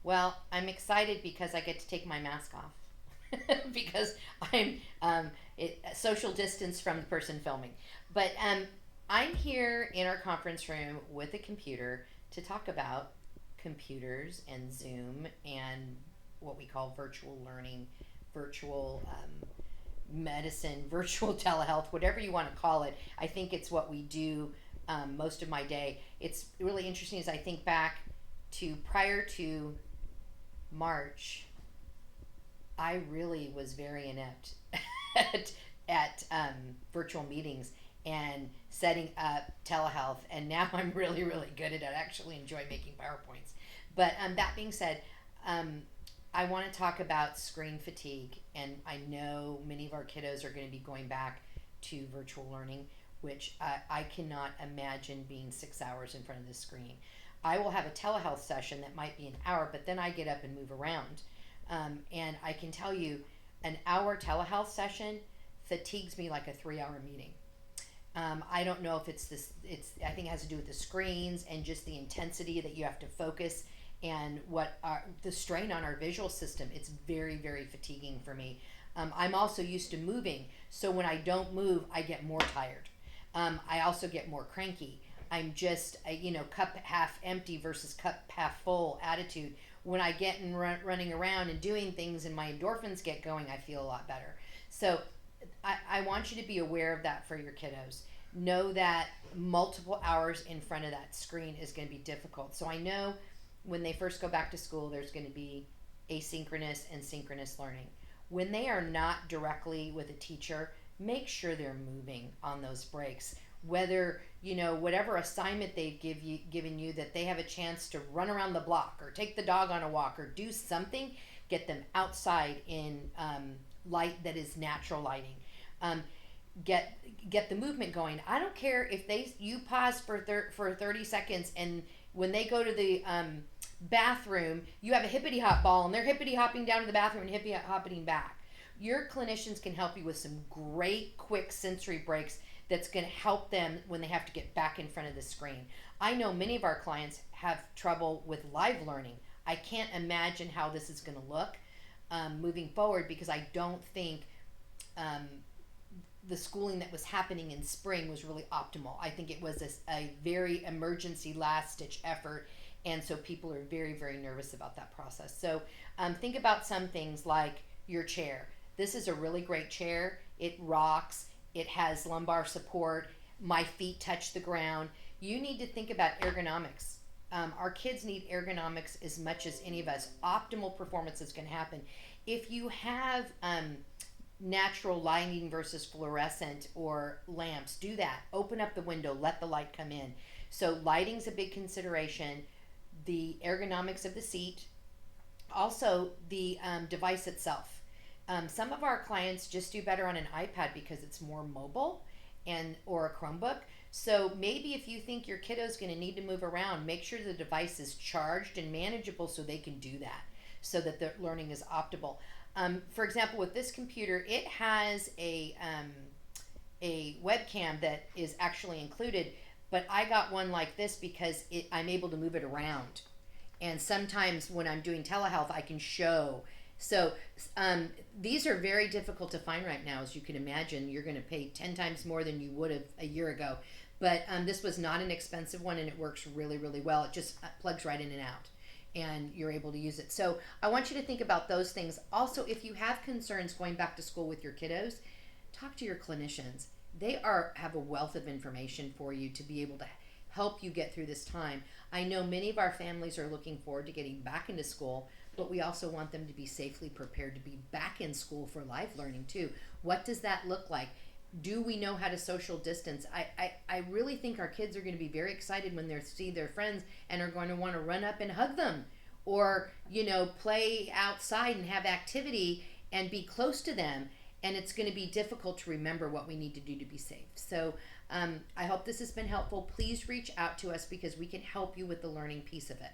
Well, I'm excited because I get to take my mask off because I'm social distance from the person filming. But I'm here in our conference room with a computer to talk about computers and Zoom and what we call virtual learning, virtual medicine, virtual telehealth, whatever you want to call it. I think it's what we do most of my day. It's really interesting as I think back to prior to March, I really was very inept at virtual meetings and setting up telehealth, and now I'm really, really good at it. I actually enjoy making PowerPoints. But that being said, um, I want to talk about screen fatigue, and I know many of our kiddos are going to be going back to virtual learning, which I cannot imagine being 6 hours in front of the screen. I will have a telehealth session that might be an hour, but then I get up and move around. And I can tell you, an hour telehealth session fatigues me like a 3 hour meeting. I don't know if it's this. I think it has to do with the screens and just the intensity that you have to focus and the strain on our visual system. It's very, very fatiguing for me. I'm also used to moving, so when I don't move, I get more tired. I also get more cranky. I'm just cup half empty versus cup half full attitude. When I get and running around and doing things and my endorphins get going, I feel a lot better. So I want you to be aware of that for your kiddos. Know that multiple hours in front of that screen is going to be difficult. So I know when they first go back to school, there's going to be asynchronous and synchronous learning. When they are not directly with a teacher, make sure they're moving on those breaks. Whether whatever assignment they've given you, that they have a chance to run around the block or take the dog on a walk or do something, get them outside in light that is natural lighting. um, get the movement going. I don't care if you pause for 30 seconds, and when they go to the bathroom, you have a hippity hop ball and they're hippity hopping down to the bathroom and hippity hopping back. Your clinicians can help you with some great quick sensory breaks that's going to help them when they have to get back in front of the screen. I know many of our clients have trouble with live learning. I can't imagine how this is going to look moving forward, because I don't think um, the schooling that was happening in spring was really optimal. I think it was a very emergency last stitch effort, and so people are very, very nervous about that process. So think about some things like your chair. This is a really great chair. It rocks. It has lumbar support. My feet touch the ground. You need to think about ergonomics. Our kids need ergonomics as much as any of us. Optimal performance is going to happen. If you have natural lighting versus fluorescent or lamps, do that. Open up the window, let the light come in. So lighting's a big consideration. The ergonomics of the seat, also the device itself. Some of our clients just do better on an iPad because it's more mobile, or a Chromebook. So maybe if you think your kiddo's going to need to move around, make sure the device is charged and manageable so they can do that, so that the learning is optimal. For example, with this computer, it has a webcam that is actually included, but I got one like this because I'm able to move it around. And sometimes when I'm doing telehealth, I can show. So these are very difficult to find right now. As you can imagine, you're going to pay 10 times more than you would have a year ago. But this was not an expensive one, and it works really, really well. It just plugs right in and out, and you're able to use it. So I want you to think about those things. Also, if you have concerns going back to school with your kiddos, talk to your clinicians. They have a wealth of information for you to be able to help you get through this time. I know many of our families are looking forward to getting back into school, but we also want them to be safely prepared to be back in school for live learning too. What does that look like? Do we know how to social distance? I really think our kids are going to be very excited when they see their friends and are going to want to run up and hug them, or play outside and have activity and be close to them. And it's going to be difficult to remember what we need to do to be safe. So I hope this has been helpful. Please reach out to us because we can help you with the learning piece of it.